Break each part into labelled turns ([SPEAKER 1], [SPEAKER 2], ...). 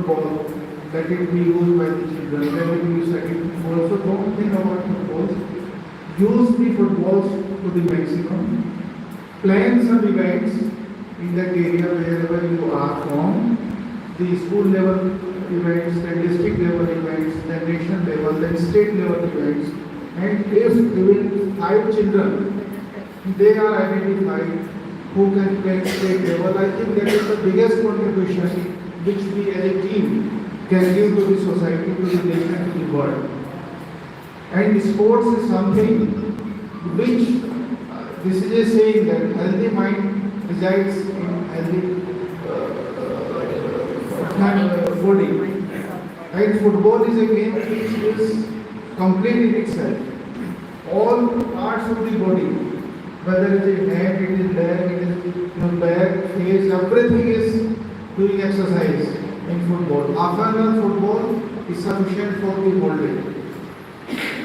[SPEAKER 1] football, let it be used by the children, let it be used by the football. So don't think about footballs. Use the footballs to the maximum. Plan some events in that area wherever you are from. The school level events, the district level events, the nation level, the state level events. And if even 5 children, they are identified who can play state level, I think that is the biggest contribution which we as a team can give to the society, to the nation, to the world. And sports is something which, this is a saying that healthy mind resides in healthy body. And football is a game which is complete in itself. All parts of the body, whether it is head, it is leg, it is back, face, everything is doing exercise in football. Half an hour football is sufficient for the whole day.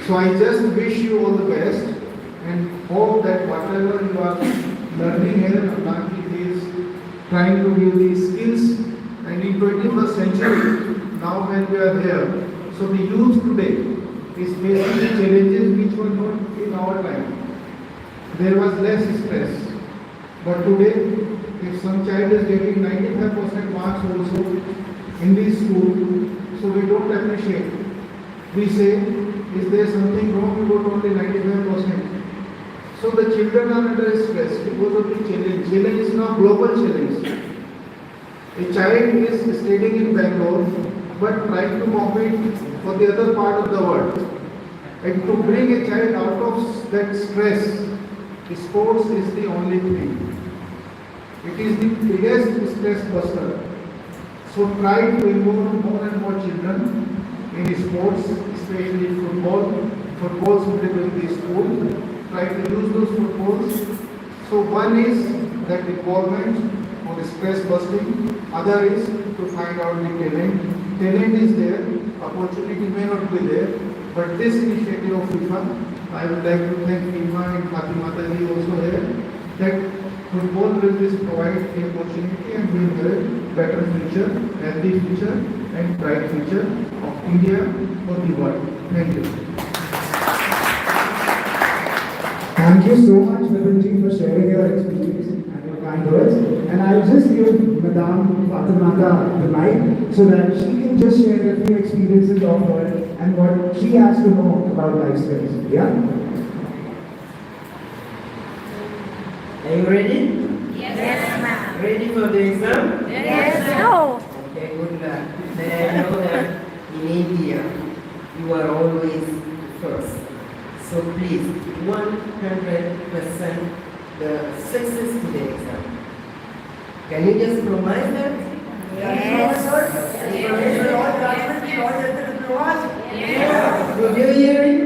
[SPEAKER 1] So I just wish you all the best and hope that whatever you are learning here, Bhakti is trying to give these skills, and in 21st century, now when we are here, so the youth today is facing challenges which were not in our time. There was less stress. But today, if some child is getting 95% marks also in the school, so we don't appreciate. We say, is there something wrong? We got only 95%. So the children are under stress because of the challenge. Challenge is now global challenge. A child is studying in Bangalore but trying to compete for the other part of the world. And to bring a child out of that stress, sports is the only thing. It is the biggest stress buster. So try to involve more and more children in sports, especially football. Footballs will be in the school. Try to use those footballs. So one is that involvement or stress busting. Other is to find out the talent. Talent is there. Opportunity may not be there. But this initiative of FIFA, I would like to thank FIFA and Fathima also here, that football will provide the opportunity and will have a better future, healthy future and bright future of India for the world. Thank you.
[SPEAKER 2] Thank you so much, BIPIN, for sharing your experience and your kind words. And I'll just give Madam Fathima the mic so that she can just share a few experiences of her and what she has to know about life skills. Yeah?
[SPEAKER 3] Are you ready?
[SPEAKER 4] Yes, ma'am.
[SPEAKER 3] Ready for the exam?
[SPEAKER 4] Yes, no.
[SPEAKER 3] Okay, good luck. Then I know that in India, you are always first. So please, 100% the success to the exam. Can you just promise that?
[SPEAKER 4] Yes.
[SPEAKER 3] Did you hear it?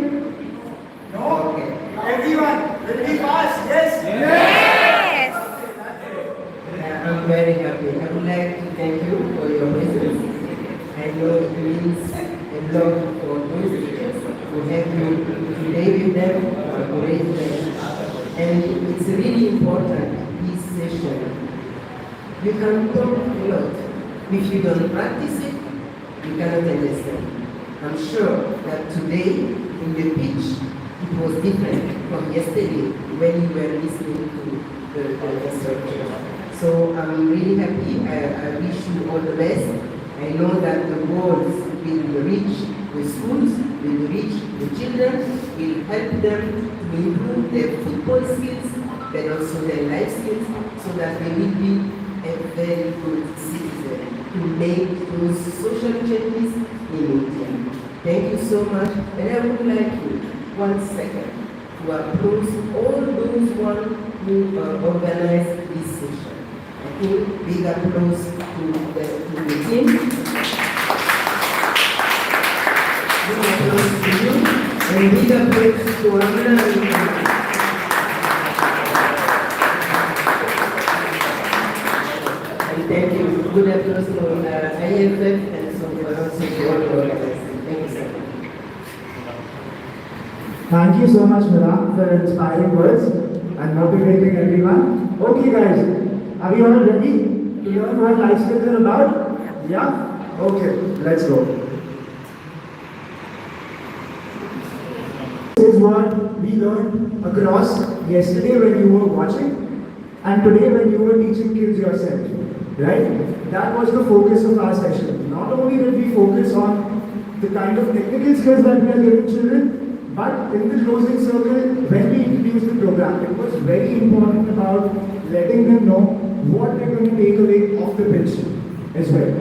[SPEAKER 5] No.
[SPEAKER 3] Okay.
[SPEAKER 5] Everyone, will be fast, yes?
[SPEAKER 4] Yes.
[SPEAKER 3] I'm very happy. I would like to thank you for your presence. I know it means a lot for those teachers who help you to stay with them or to raise them. And it's really important, this session. You can talk a lot. If you don't practice it, you cannot understand. I'm sure that today in the pitch, it was different from yesterday when you were listening to the instructor. So I'm really happy. I wish you all the best. I know that the goals will reach the schools, will reach the children, will help them to improve their football skills, but also their life skills, so that they will be a very good citizen to make those social changes in India. Thank you so much, and I would like you, 1 second, to applaud all those who organized this session. I think big applause to the team. Big applause to you, and big applause to Amina. And thank you. Good applause to IFF and so for also to all the organizers. Thank you so much.
[SPEAKER 2] Thank you so much, Madam, for inspiring words and motivating everyone. Okay, guys, are we all ready to learn what life skills are about? Yeah? Okay, let's go. This is what we learned across yesterday when you were watching and today when you were teaching kids yourself. Right? That was the focus of our session. Not only did we focus on the kind of technical skills that we are giving children, but in the closing circle, when we introduced the program, it was very important about letting them know what they're going to take away off the pitch as well.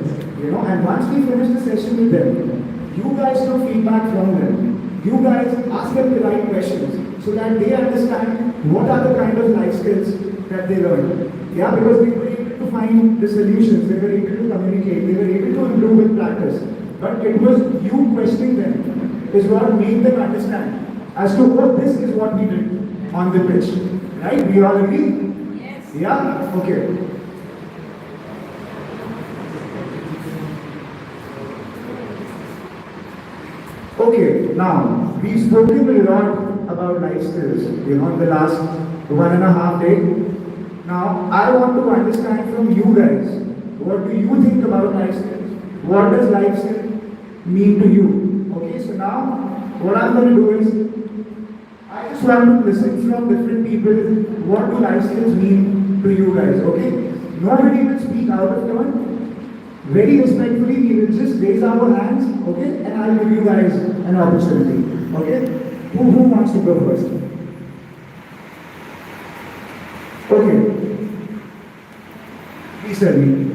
[SPEAKER 2] You know, and once we finish the session with them, you guys know feedback from them. You guys ask them the right questions so that they understand what are the kind of life skills that they learn. Yeah, because they were able to find the solutions, they were able to communicate, they were able to improve with practice. But it was you questioning them is what made them understand as to what this is what we did on the pitch. Right? We all agree? Yes. Yeah? Okay. Okay, now we've spoken a lot about life skills, you know, in the last 1.5 days. Now, I want to understand from you guys, what do you think about life skills? What does life skill mean to you? Okay, so now, what I'm going to do is, I just want to listen from different people, what do life skills mean to you guys, okay? Nobody will speak out of turn. Very respectfully, we will just raise our hands, okay? And I'll give you guys an opportunity, okay? Who wants to go first? Okay. Please tell me.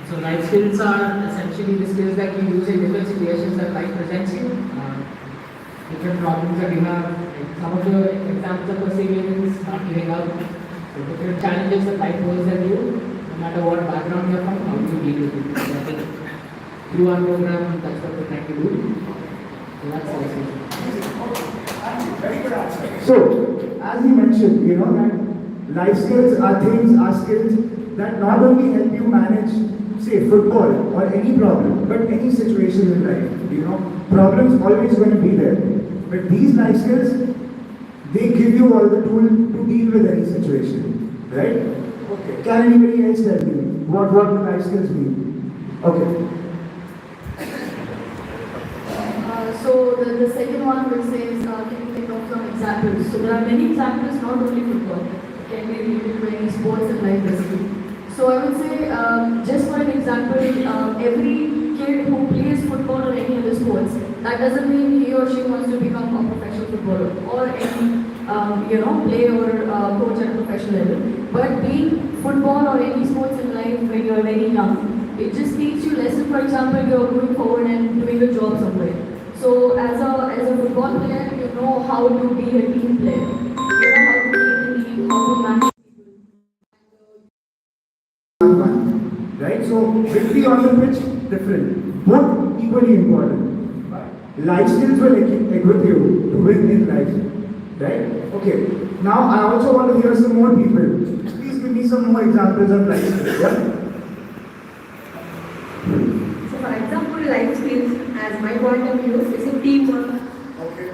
[SPEAKER 6] So life skills are essentially the skills that you use in different situations that life presents you. Different problems that you have. Like some of the examples of perseverance, not giving up. So different challenges that life poses at you. No matter what background you're from, how do you deal with it? So I think through our program, that's what we're trying to do. So that's life skills.
[SPEAKER 2] Very good answer. So, as you mentioned, you know that life skills are things, are skills that not only help you manage, say, football or any problem, but any situation in life. You know, problems always going to be there. But these life skills, they give you all the tool to deal with any situation, right? Okay. Can anybody else tell me what do life skills mean? Okay.
[SPEAKER 7] So the second one which says, can you think of some examples? So there are many examples, not only football. It can be related to any sports and life basically. So I would say, just for an example, every kid who plays football or any other sports, that doesn't mean he or she wants to become a professional footballer or any play or coach at a professional level. But being football or any sports in life when you're very young, it just teaches you lessons. For example, you're going forward and doing a job somewhere. So as a football player, you know how to be a team player. You know how to be in the team, how to manage
[SPEAKER 2] One, right? So victory on the pitch, different. Both equally important. Life skills will equip you to win in life, right? Okay. Now I also want to hear some more people. Please give me some more examples of life skills. Yeah?
[SPEAKER 8] So for example, life skills, as my point of view, is a teamwork,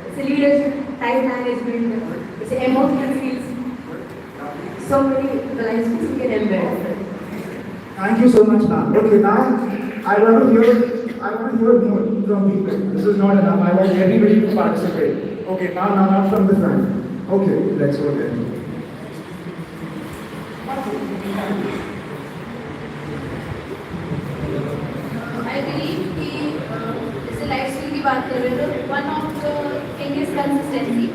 [SPEAKER 8] it's a leadership, time management, it's a emotional skills. So many the life skills we can embed.
[SPEAKER 2] Thank you so much, ma'am. Okay, now I want to hear more from people. This is not enough. I want everybody to participate. Okay, now from the front. Okay, let's go there.
[SPEAKER 9] I believe कि जैसे life skill की बात कर रहे हो तो one of the thing is consistency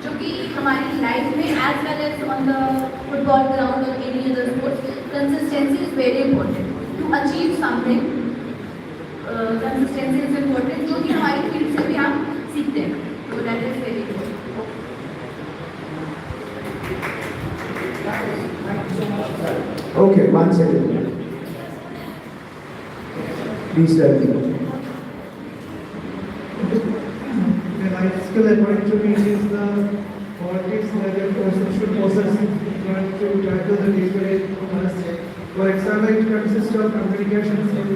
[SPEAKER 9] जो कि हमारी लाइफ में as well as on the football ground और any other sports consistency is very important to achieve something consistency is important जो कि हमारी फील्ड से भी हम सीखते हैं तो that is very important
[SPEAKER 2] Okay, one second. Please tell me.
[SPEAKER 1] The life skill according to me is the qualities that a person should possess in order to tackle the day-to-day tasks. For example, it consists of communication skill,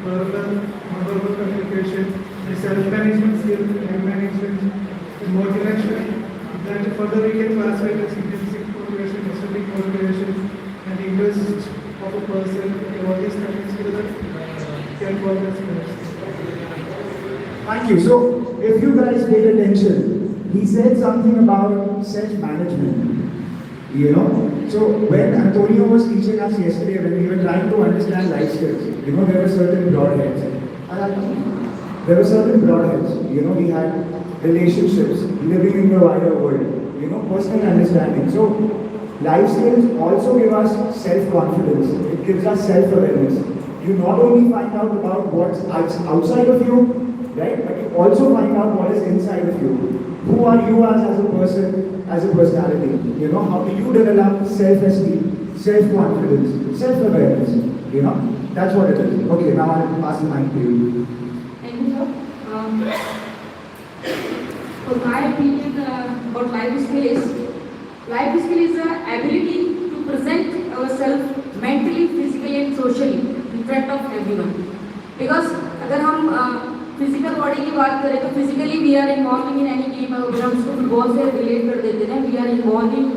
[SPEAKER 1] verbal, non-verbal communication, the self-management skill, time management, the motivation. That further we can classify as intrinsic motivation, extrinsic motivation, and the interest of a person. All these things together
[SPEAKER 2] Thank you. So, if you guys paid attention, he said something about self-management. You know, so when Antonio was teaching us yesterday, when we were trying to understand life skills, you know, there were certain broadheads. There were certain broadheads. You know, we had relationships, living in the wider world, you know, personal understanding. So, life skills also give us self-confidence. It gives us self-awareness. You not only find out about what's outside of you, right, but you also find out what is inside of you. Who are you as a person, as a personality? You know, how do you develop self-esteem, self-confidence, self-awareness? You know, that's what it is. Okay, now I'll pass the mic to you.
[SPEAKER 8] Thank you, sir. For my opinion about life skill is the ability to present ourselves mentally, physically and socially in front of everyone. Because अगर हम physical body की बात करें तो physically we are involving in any game, अगर हम उसको football से रिलेट कर देते हैं, we are involving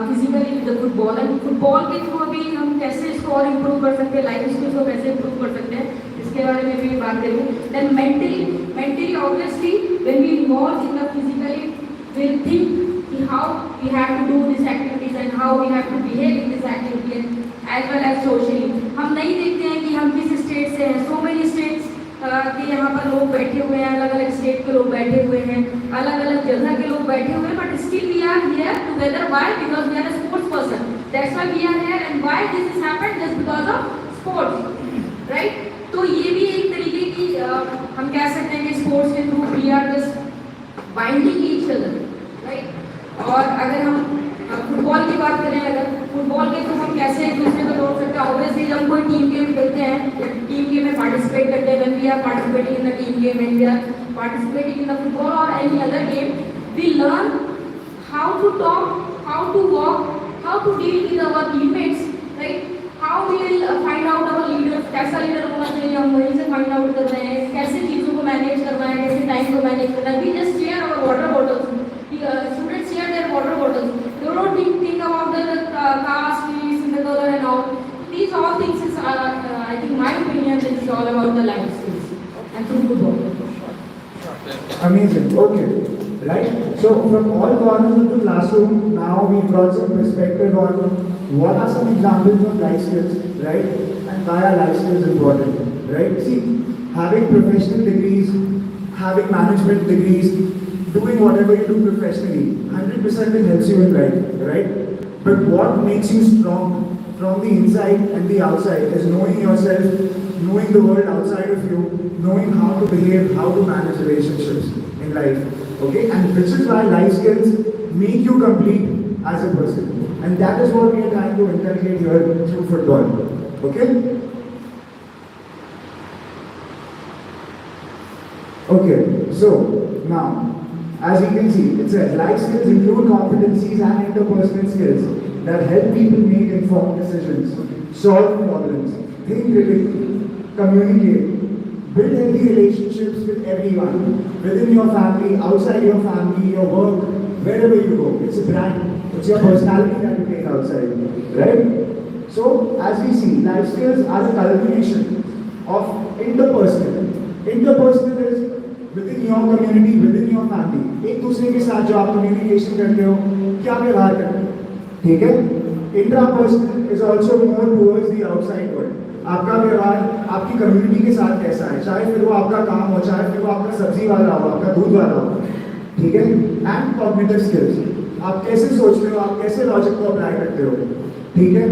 [SPEAKER 8] physically with the football, and football के थ्रू अभी हम कैसे इसको और इम्प्रूव कर सकते हैं, लाइफ स्किल्स को कैसे इम्प्रूव कर सकते हैं, इसके बारे में भी बात करेंगे. Then mentally obviously when we involve in the physically will think how we have to do this activities and how we have to behave in this activity as well as socially. हम नहीं देखते हैं कि हम किस state से हैं. So many states कि यहाँ पर लोग बैठे हुए हैं, अलग अलग स्टेट के लोग बैठे हुए हैं, अलग अलग जगह के लोग बैठे हुए हैं, but still we are here together. Why? Because we are a sports person. That's why we are here. And why this is happened? Just because of sports, right? तो ये भी एक तरीके की हम कह सकते हैं कि स्पोर्ट्स के through we are just binding each other, right? और अगर हम फुटबॉल की बात करें, अगर फुटबॉल के थ्रू हम कैसे एक दूसरे को तोड़ सकते हैं, ऑब्वियसली जब कोई टीम गेम खेलते हैं, टीम गेम में पार्टिसिपेट करते हैं, when we are participating in the team game and we are participating in the football और any other game, we learn how to talk, how to walk, how to deal with our teammates, right? How we will find out our leader, कैसा leader होना चाहिए, हम वहीं से find out कर रहे हैं, कैसे चीज़ों को मैनेज करना है, कैसे टाइम को मैनेज करना है. We just share our water bottles. Students share their water bottles. They don't think about the cars, trees, in the color and all. These all things is, I think, my opinion, is all about the life skills and through football.
[SPEAKER 2] Amazing. Okay. Right. So from all corners of the classroom, now we've got some perspective on what are some examples of life skills, right? And why are life skills important, right? See, having professional degrees, having management degrees, doing whatever you do professionally, 100% it helps you in life, right? But what makes you strong from the inside and the outside is knowing yourself, knowing the world outside of you, knowing how to behave, how to manage relationships in life, okay? And this is why life skills make you complete as a person. And that is what we are trying to inculcate here through football, okay? Okay, so now, as you can see, it says life skills include competencies and interpersonal skills that help people make informed decisions, solve problems, think critically, communicate, build healthy relationships with everyone, within your family, outside your family, your work, wherever you go. It's a brand. It's your personality that you take outside, right? So, as we see, life skills are a culmination of interpersonal. Interpersonal is within your community, within your family. एक दूसरे के साथ जो आप communication करते हो, क्या व्यवहार करते हो, ठीक है? Intrapersonal is also more towards the outside world. आपका व्यवहार आपकी कम्युनिटी के साथ कैसा है, चाहे फिर वो आपका काम हो, चाहे फिर वो आपका सब्जी वाला हो, आपका दूध वाला हो, ठीक है? एंड कॉग्निटिव स्किल्स, आप कैसे सोचते हो, आप कैसे लॉजिक को अप्लाई करते हो, ठीक है?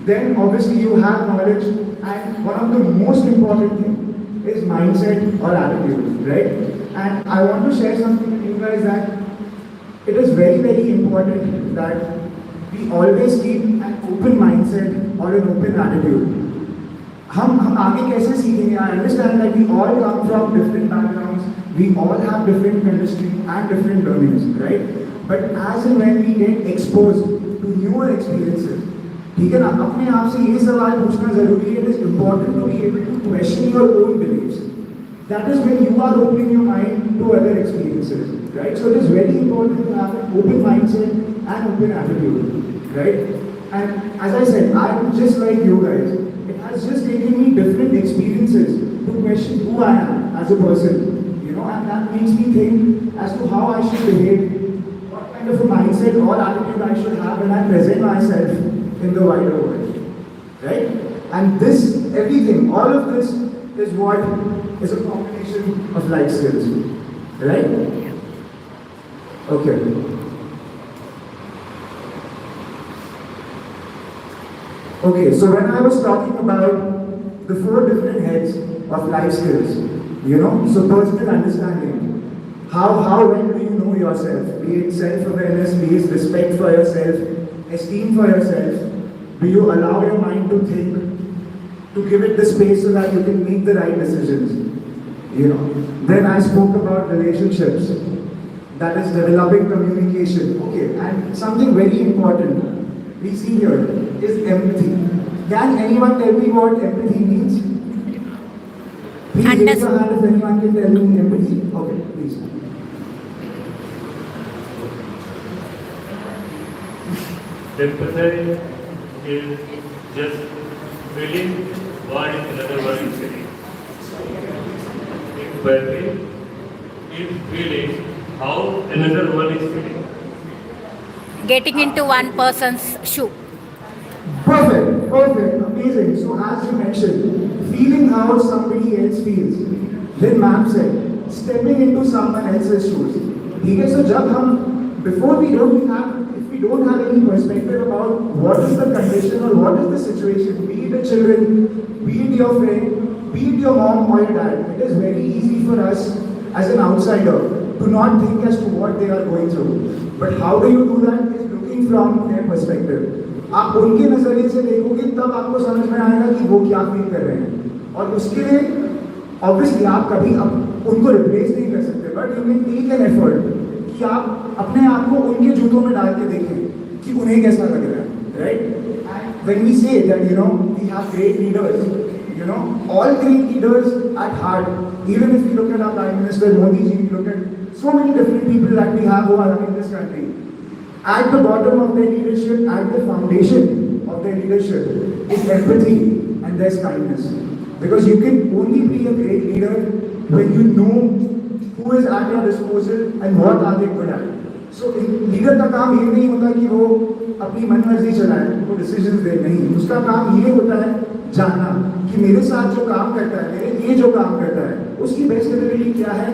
[SPEAKER 2] Then obviously you have knowledge, and one of the most important thing is mindset or attitude, right? And I want to share something with you guys that it is very, very important that we always keep an open mindset or an open attitude. हम आगे कैसे सीखेंगे? I understand that we all come from different backgrounds, we all have different conditioning and different learnings, right? But as and when we get exposed to newer experiences, ठीक है ना, अपने आप से ये सवाल पूछना जरूरी है. It is important to be able to question your own beliefs. That is when you are opening your mind to other experiences, right? So it is very important to have an open mindset and open attitude, right? And as I said, I am just like you guys. It has it's just taking me different experiences to question who I am as a person, you know, and that makes me think as to how I should behave, what kind of a mindset or attitude I should have when I present myself in the wider world, right? And this, everything, all of this is what is a combination of life skills, right? Okay. Okay, so when I was talking about the 4 different heads of life skills, you know, so personal understanding, how well do you know yourself, be it self-awareness, be it respect for yourself, esteem for yourself, do you allow your mind to think, to give it the space so that you can make the right decisions, you know. Then I spoke about relationships, that is developing communication, okay, and something very important we see here is empathy. Can anyone tell me what empathy means? Please raise your hand if anyone can tell me empathy. Okay, please.
[SPEAKER 10] Empathy is just feeling what another one is feeling. Empathy is feeling how another one is feeling.
[SPEAKER 4] Getting into one person's shoe.
[SPEAKER 2] Perfect, perfect, amazing. So as you mentioned, feeling how somebody else feels. Then ma'am said, stepping into someone else's shoes. Okay, so जब हम before we don't have, if we don't have any perspective about what is the condition or what is the situation, be it the children, be it your friend, be it your mom or your dad, it is very easy for us as an outsider to not think as to what they are going through. But how do you do that? Is looking from their perspective. आप उनके नजरिए से देखोगे तब आपको समझ में आएगा कि वो क्या फील कर रहे हैं और उसके लिए ऑब्वियसली आप कभी उनको रिप्लेस नहीं कर सकते but you can take an effort कि आप अपने आप को उनके जूतों में डाल के देखें कि उन्हें कैसा लग रहा है right when we say that you know we have great leaders you know all great leaders at heart even if you look at our prime minister Modi ji look at so many different people that we have who are running this country. At the bottom of their leadership, at the foundation of their leadership is empathy and there's kindness. Because you can only be a great leader when you know who is at your disposal and what are they good at. So leader का काम ये नहीं होता कि वो अपनी मनमर्जी चलाए, वो decisions दे नहीं. उसका काम ये होता है जानना कि मेरे साथ जो काम करता है, मेरे लिए जो काम करता है, उसकी बेस्ट एबिलिटी क्या है,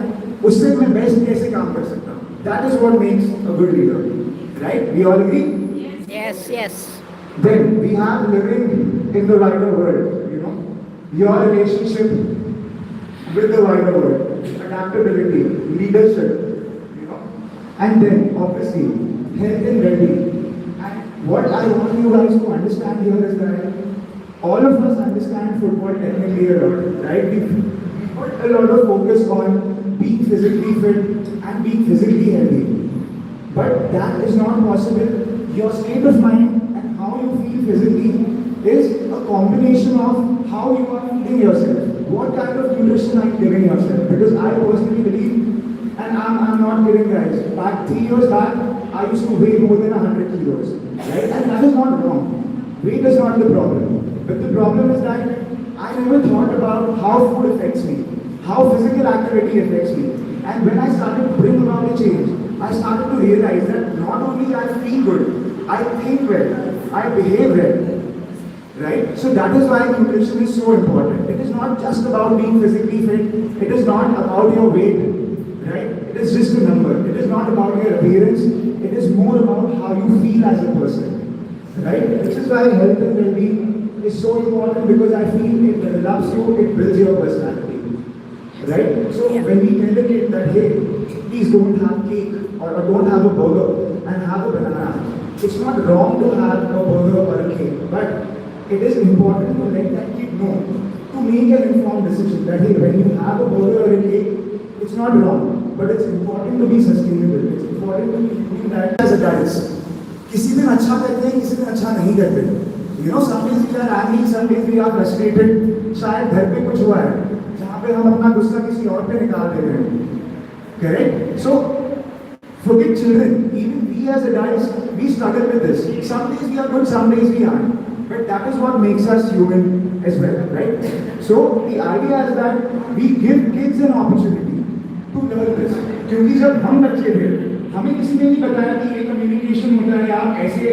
[SPEAKER 2] उससे मैं बेस्ट कैसे काम कर सकता हूँ. That is what makes a good leader, right? We all agree?
[SPEAKER 4] Yes, yes.
[SPEAKER 2] Then we have living in the wider world, you know, your relationship with the wider world, adaptability, leadership, you know, and then obviously health and well-being. And what I want you guys to understand here is that all of us understand football technically a lot, right? We put a lot of focus on being physically fit and being physically healthy. But that is not possible. Your state of mind and how you feel physically is a combination of how you are feeding yourself. What kind of nutrition are you giving yourself? Because I personally believe, and I'm not kidding guys, back 3 years back, I used to weigh more than 100 kilos. Right? And that is not wrong. Weight is not the problem. But the problem is that I never thought about how food affects me, how physical activity affects me. And when I started to bring about a change, I started to realize that not only I feel good, I think well, I behave well. Right? So that is why nutrition is so important. It is not just about being physically fit. It is not about your weight. Right? It is just a number. It is not about your appearance. It is more about how you feel as a person. Right? This is why health and well-being is so important because I feel it develops you, it builds your personality. Right? So when we tell the kid that, hey, please don't have cake or don't have a burger and have a banana, it's not wrong to have a burger or a cake, but it is important to let that kid know to make an informed decision that, hey, when you have a burger or a cake, it's not wrong, but it's important to be sustainable. It's important to be doing that as adults. किसी दिन अच्छा करते हैं, किसी दिन अच्छा नहीं करते. You know, some days we are angry, some days we are frustrated. शायद घर पे कुछ हुआ है जहाँ पे हम अपना गुस्सा किसी और पे निकाल दे रहे हैं. Correct? So, forget children. Even we as adults, we struggle with this. Some days we are good, some days we aren't. But that is what makes us human. as well, right? So the idea is that we give kids an opportunity to learn this. क्योंकि जब हम बच्चे थे, हमें किसी ने नहीं बताया कि ये कम्युनिकेशन होता है, आप ऐसे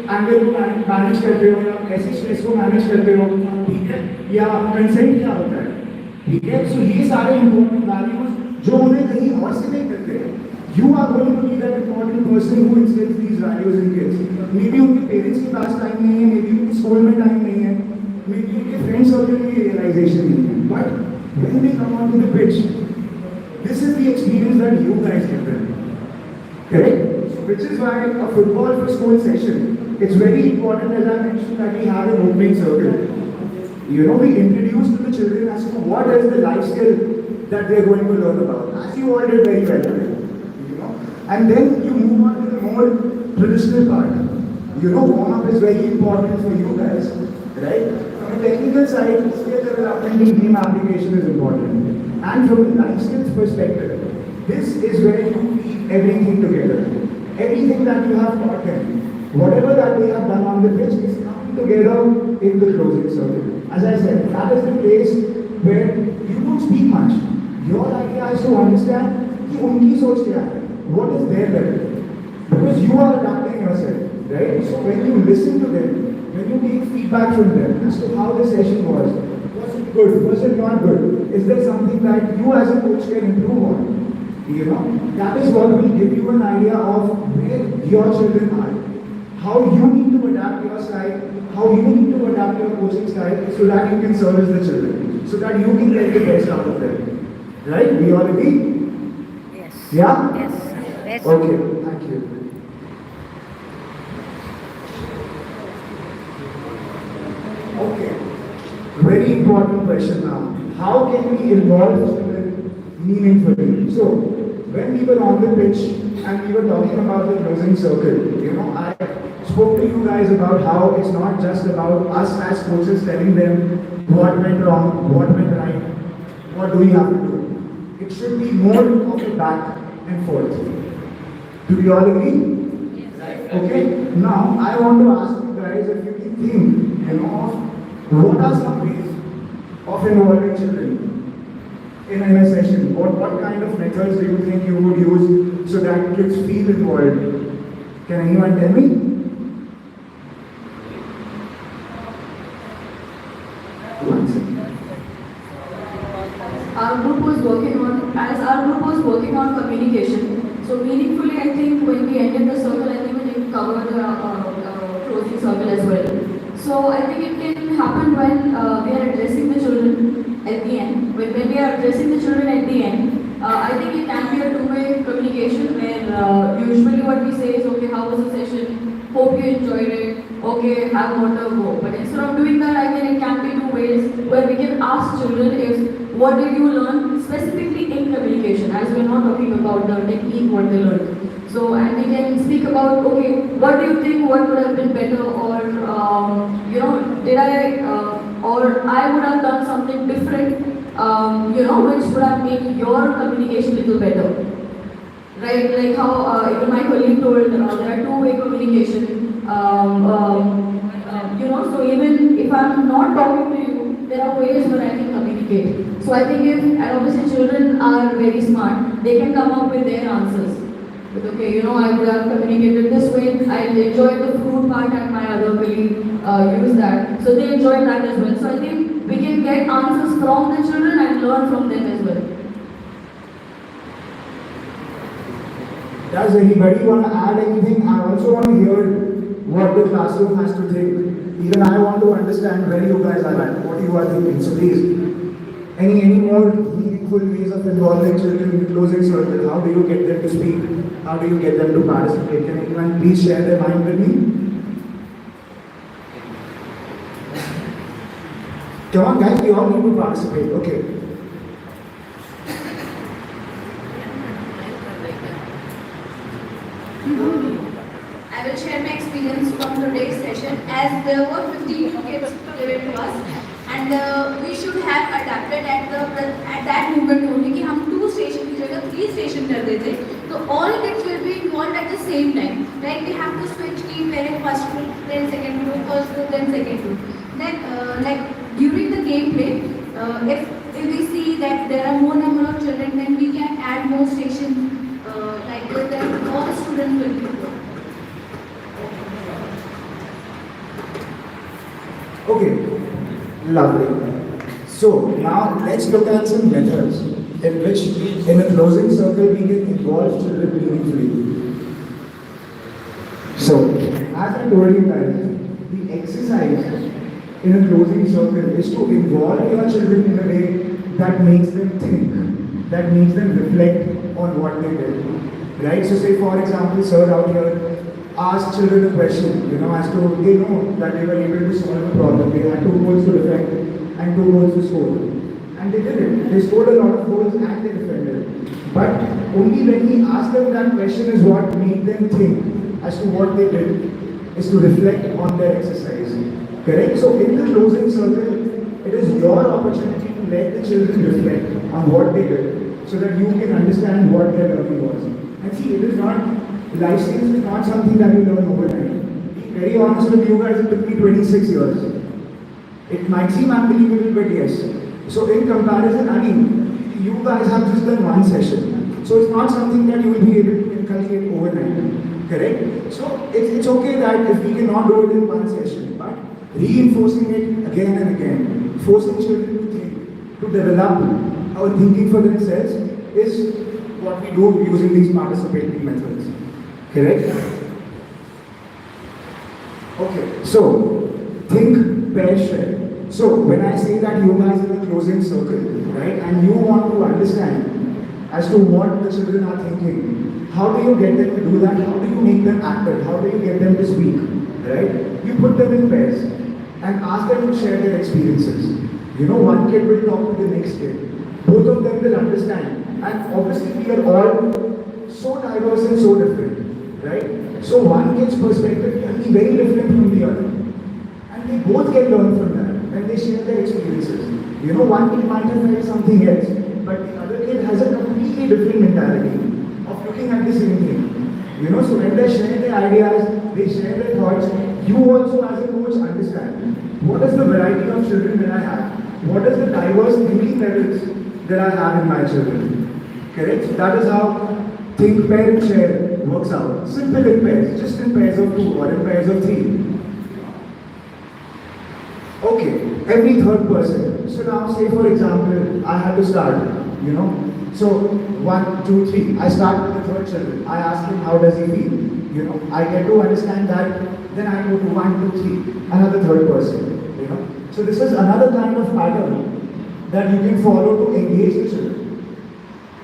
[SPEAKER 2] एंगल को मैनेज करते हो, या ऐसे स्ट्रेस को मैनेज करते हो, ठीक है? या कंसेंट क्या होता है, ठीक है? सो ये सारे इम्पोर्टेंट वैल्यूज जो उन्हें कहीं और से नहीं करते हैं. You are going to be that important person who instills these values in kids. Maybe उनके पेरेंट्स के पास टाइम नहीं है, maybe उनके स्कूल में टाइम नहीं है, maybe उनके फ्रेंड्स सर्कल में रियलाइजेशन नहीं है. But when they come onto the pitch, this is the experience that you guys give them. Correct? So which is why a football for school session, it's very important, as I mentioned, that we have an opening circle. You know, we introduce to the children as to what is the life skill that they're going to learn about, as you all did very well today. And then you move on to the more traditional part. You know, warm-up is very important for you guys, right? From a technical side, skill development in game application is important. And from a life skills perspective, this is where you weave everything together. Everything that you have taught them, whatever that they have done on the pitch is coming together in the closing circle. As I said, that is the place where you don't speak much. Your idea is to understand कि उनकी सोच क्या है. What is their level? Because you are adapting yourself, right? So when you listen to them, when you take feedback from them as to how the session was it good? Was it not good? Is there something that you as a coach can improve on? You know, that is what will give you an idea of where your children are, how you need to adapt your style, how you need to adapt your coaching style so that you can service the children, so that you can get the best out of them. Right? We all agree?
[SPEAKER 4] Yes.
[SPEAKER 2] Yeah?
[SPEAKER 4] Yes. Yes.
[SPEAKER 2] Okay, thank you. Okay, very important question now. How can we involve children meaningfully? So, when we were on the pitch and we were talking about the closing circle, you know, I spoke to you guys about how it's not just about us as coaches telling them what went wrong, what went right, what do we have to do. It should be more of a back and forth. Do we all agree? Yes. Okay. Now I want to ask you guys if you can think, you know, of what are some ways of involving children in a session? What kind of methods do you think you would use so that kids feel involved? Can anyone tell me?
[SPEAKER 7] Our group was working on communication. So meaningfully, I think when we ended the circle, I think we did cover the closing circle as well. So I think it can happen when we are addressing the children at the end. When we are addressing the children at the end, I think it can be a two-way communication where usually what we say is, okay, how was the session? Hope you enjoyed it. Okay, have more to go. But instead of doing that, I think it can be two ways where we can ask children if what did you learn specifically in communication, as we're not talking about the technique, what they learned. So, and we can speak about, okay, what do you think, what would have been better, or, you know, did or I would have done something different, you know, which would have made your communication a little better. Right, like how even my colleague told, there are two-way communication. You know, so even if I'm not talking to you, there are ways where I can communicate. So I think if, and obviously children are very smart, they can come up with their answers. But okay, you know, I would have communicated this way, I enjoyed the fruit part and my other colleague used that. So they enjoyed that as well. So I think we can get answers from the children and learn from them as well.
[SPEAKER 2] Does anybody want to add anything? I also want to hear what the classroom has to think. Even I want to understand where you guys are at, what you are thinking. So please, any more meaningful ways of involving children in the closing circle? How do you get them to speak? How do you get them to participate? Can anyone please share their mind with me? Come on guys, we all need to participate. Okay.
[SPEAKER 9] I will share my experience from today's session, as there were 15 kids given to us, and we should have adapted at that moment only कि हम 2 station की जगह 3 station कर देते, तो all kids will be involved at the same time. Like we have to switch की पहले first group, then second group, first group, then second group. Then like during the gameplay, if we see that there are more number of children, then we can add more stations like this, then all the students will be good.
[SPEAKER 2] Okay, lovely. So now let's look at some methods in which, in a closing circle, we can involve children meaningfully. So, as I told you guys, the exercise in a closing circle is to involve your children in a way that makes them think, that makes them reflect on what they did. Right? So say for example, sir out here asked children a question, as to they know that they were able to solve a problem. They had 2 goals to defend and 2 goals to score. And they did it. They scored a lot of goals and they defended. But only when he asked them that question is what made them think as to what they did, is to reflect on their exercise. Correct? So in the closing circle, it is your opportunity to let the children reflect on what they did so that you can understand what their learning was. And see, it is not, life skills is not something that you learn overnight. Being very honest with you guys, it took me 26 years. It might seem unbelievable, but yes. So in comparison, I mean, you guys have just done 1 session. So it's not something that you will be able to inculcate overnight. Correct? So it's okay that if we cannot do it in 1 session, but reinforcing it again and again, forcing children to think, to develop our thinking for themselves is what we do using these participating methods. Correct? Okay, so think, pair, share. So when I say that you guys are in a closing circle, right, and you want to understand as to what the children are thinking, how do you get them to do that? How do you make them active? How do you get them to speak? Right? You put them in pairs and ask them to share their experiences. One kid will talk to the next kid. Both of them will understand. And obviously we are all so diverse and so different. Right? So one kid's perspective can be very different from the other. And they both can learn from that when they share their experiences. One kid might have felt something else, but the other kid has a completely different mentality of looking at the same thing. So when they share their ideas, they share their thoughts, you also as a coach understand what is the variety of children that I have, what is the diverse thinking levels that I have in my children. Correct? So that is how think, pair and share works out. Simple in pairs, just in pairs of 2 or in pairs of 3. Okay, every third person. So now say for example, I had to start, So 1, 2, 3. I start with the third children. I ask him how does he feel. I get to understand that. Then I go to 1, 2, 3. Another third person. So this is another kind of pattern that you can follow to engage the children.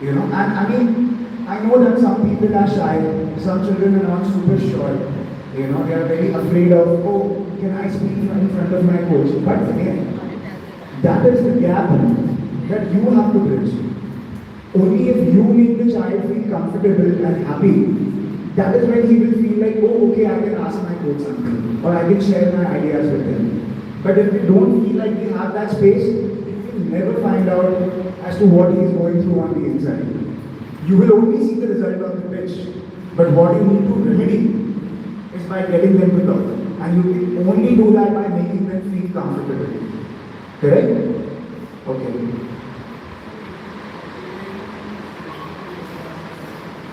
[SPEAKER 2] And I mean, I know that some people are shy. Some children are not super sure. They are very afraid of, oh, can I speak in front of my coach? But again, that is the gap that you have to bridge. Only if you make the child feel comfortable and happy, that is when he will feel like, oh, okay, I can ask my coach something, or I can share my ideas with him. But if they don't feel like they have that space, you will never find out as to what he is going through on the inside. You will only see the result on the pitch, but what you need to remedy is by getting them to talk. And you can only do that by making them feel comfortable. Correct? Okay.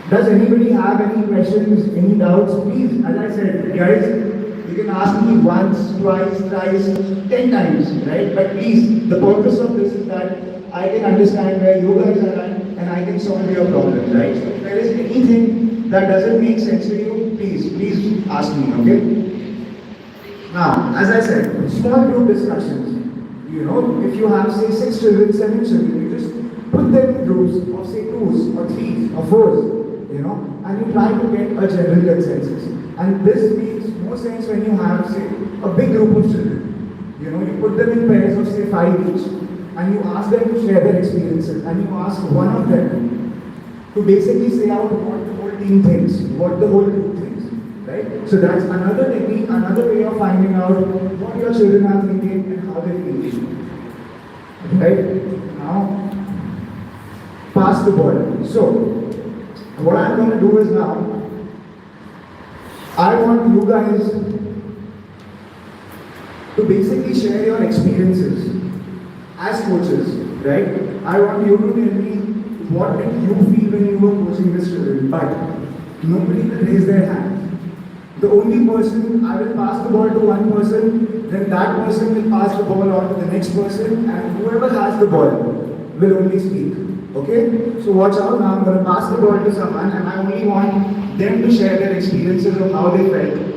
[SPEAKER 2] Does anybody have any questions, any doubts? Please, as I said, guys, you can ask me once, twice, thrice, 10 times, right? But please, the purpose of this is that I can understand where you guys are at and I can solve your problems, right? So if there is anything that doesn't make sense to you, please ask me, okay? Now, as I said, small group discussions. If you have, say, 6 children, 7 children, you just put them in groups of, say, 2s or 3s or 4s, and you try to get a general consensus. And this makes more sense when you have, say, a big group of children. You put them in pairs of, say, 5 each, and you ask them to share their experiences, and you ask one of them to basically say out what the whole team thinks, what the whole group thinks. Right? So that's another technique, another way of finding out what your children are thinking and how they feel. Right? Now, pass the ball. So, what I'm going to do is now, I want you guys to basically share your experiences as coaches, right? I want you to tell me what did you feel when you were coaching this children, but nobody will raise their hand. The only person, I will pass the ball to one person, then that person will pass the ball on to the next person, and whoever has the ball will only speak. Okay? So watch out, now I'm going to pass the ball to someone, and I only want them to share their experiences of how they felt